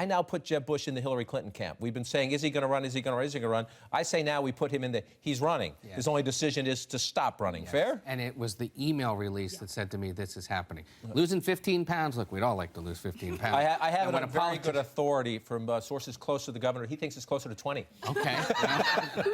I now put Jeb Bush in the Hillary Clinton camp. We've been saying, is he going to run? Is he going to run? Is he going to run? I say now we put him in the, he's running. Yes. His only decision is to stop running. Yes. Fair? And it was the email release that said to me, this is happening. Losing 15 pounds, look, we'd all like to lose 15 pounds. I have it on very good authority from sources close to the governor. He thinks it's closer to 20. Okay.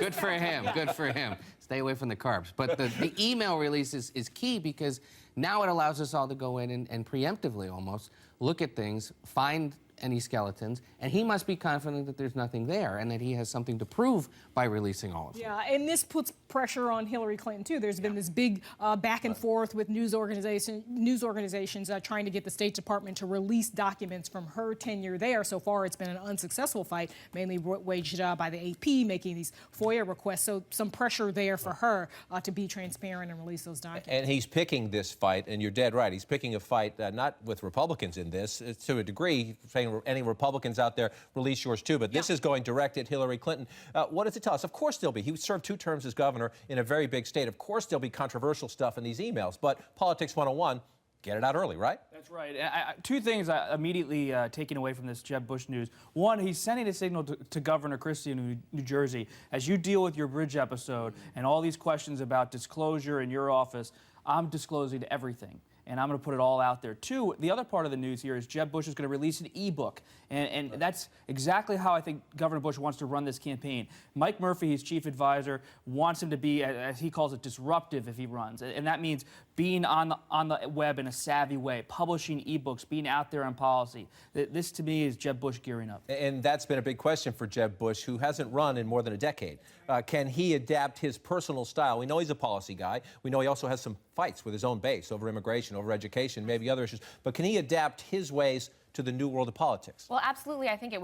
Good for him. Good for him. Stay away from the carbs. But the email release is key because now it allows us all to go in and preemptively almost look at things, find any skeletons, and he must be confident that there's nothing there and that he has something to prove by releasing all of them. Yeah, and this puts pressure on Hillary Clinton, too. There's been this big back and forth with news organizations trying to get the State Department to release documents from her tenure there. So far, it's been an unsuccessful fight, mainly waged by the AP, making these FOIA requests. So some pressure there for her to be transparent and release those documents. And he's picking this fight, and you're dead right. He's picking a fight not with Republicans in this, to a degree, saying any Republicans out there, release yours too. But this is going direct at Hillary Clinton. What does it tell us? Of course there'll be. He served 2 terms as governor in a very big state. Of course there'll be controversial stuff in these emails. But Politics 101, get it out early, right? That's right. 2 things immediately taken away from this Jeb Bush news. One, he's sending a signal to Governor Christie in New Jersey. As you deal with your bridge episode and all these questions about disclosure in your office, I'm disclosing everything. And I'm going to put it all out there. 2, the other part of the news here is Jeb Bush is going to release an e-book. And that's exactly how I think Governor Bush wants to run this campaign. Mike Murphy, his chief advisor, wants him to be, as he calls it, disruptive if he runs. And that means being on the web in a savvy way, publishing e-books, being out there on policy. This, to me, is Jeb Bush gearing up. And that's been a big question for Jeb Bush, who hasn't run in more than a decade. Can he adapt his personal style? We know he's a policy guy. We know he also has some fights with his own base over immigration, over education, maybe other issues. But can he adapt his ways to the new world of politics? Well, absolutely. I think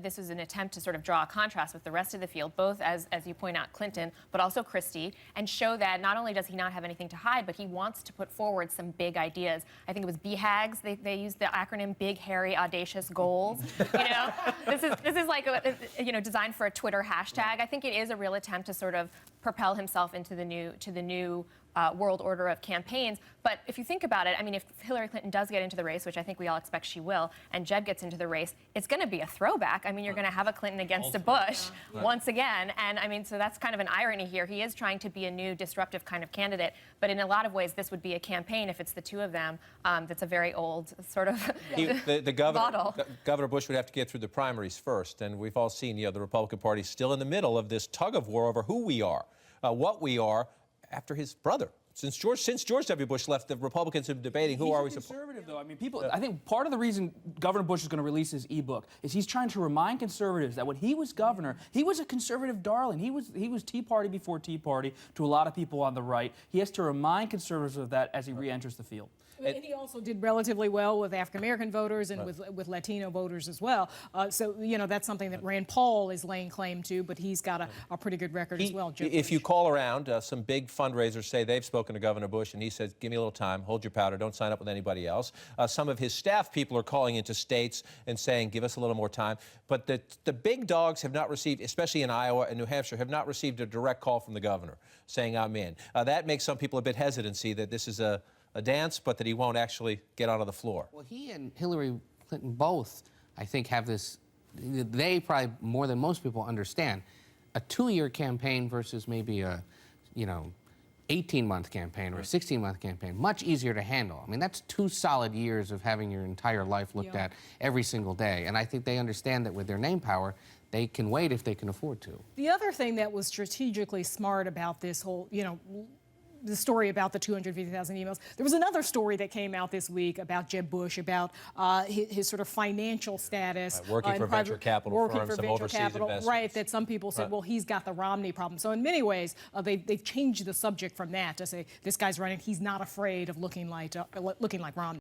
this was an attempt to sort of draw a contrast with the rest of the field, both as you point out, Clinton, but also Christie, and show that not only does he not have anything to hide, but he wants to put forward some big ideas. I think it was BHAGs. They used the acronym Big, Hairy, Audacious Goals. This is like designed for a Twitter hashtag. I think it is a real attempt to sort of propel himself into the new world order of campaigns. But if you think about it, I mean, if Hillary Clinton does get into the race, which I think we all expect she will, and Jeb gets into the race, it's going to be a throwback. I mean, you're going to have a Clinton against a Bush once again. And I mean, so that's kind of an irony here. He is trying to be a new disruptive kind of candidate. But in a lot of ways, this would be a campaign, if it's the 2 of them, that's a very old sort of Governor Bush would have to get through the primaries first. And we've all seen, the Republican Party still in the middle of this tug of war over who we are, what we are, after his brother. Since George W. Bush left, the Republicans have been debating who are we conservative, though. I mean, I think part of the reason Governor Bush is going to release his e-book is he's trying to remind conservatives that when he was governor, he was a conservative darling. He was Tea Party before Tea Party to a lot of people on the right. He has to remind conservatives of that as he re-enters the field. And he also did relatively well with African-American voters and with Latino voters as well. So, that's something that Rand Paul is laying claim to, but he's got a pretty good record as well. If you call around, some big fundraisers say they've spoken to Governor Bush, and he says, give me a little time, hold your powder, don't sign up with anybody else. Some of his staff people are calling into states and saying, give us a little more time. But the big dogs have not received, especially in Iowa and New Hampshire, have not received a direct call from the governor saying, I'm in. That makes some people a bit hesitancy that this is a dance, but that he won't actually get onto the floor. Well, he and Hillary Clinton both, I think, have this, they probably more than most people understand, a 2-year campaign versus maybe a, 18-month campaign or a 16-month campaign, much easier to handle. I mean, that's 2 solid years of having your entire life looked at every single day. And I think they understand that with their name power, they can wait if they can afford to. The other thing that was strategically smart about this whole, the story about the 250,000 emails. There was another story that came out this week about Jeb Bush, about his sort of financial status. Working for venture capital firms, some overseas investments. Right, that some people said, well, he's got the Romney problem. So in many ways, they've changed the subject from that to say, this guy's running, he's not afraid of looking like Romney.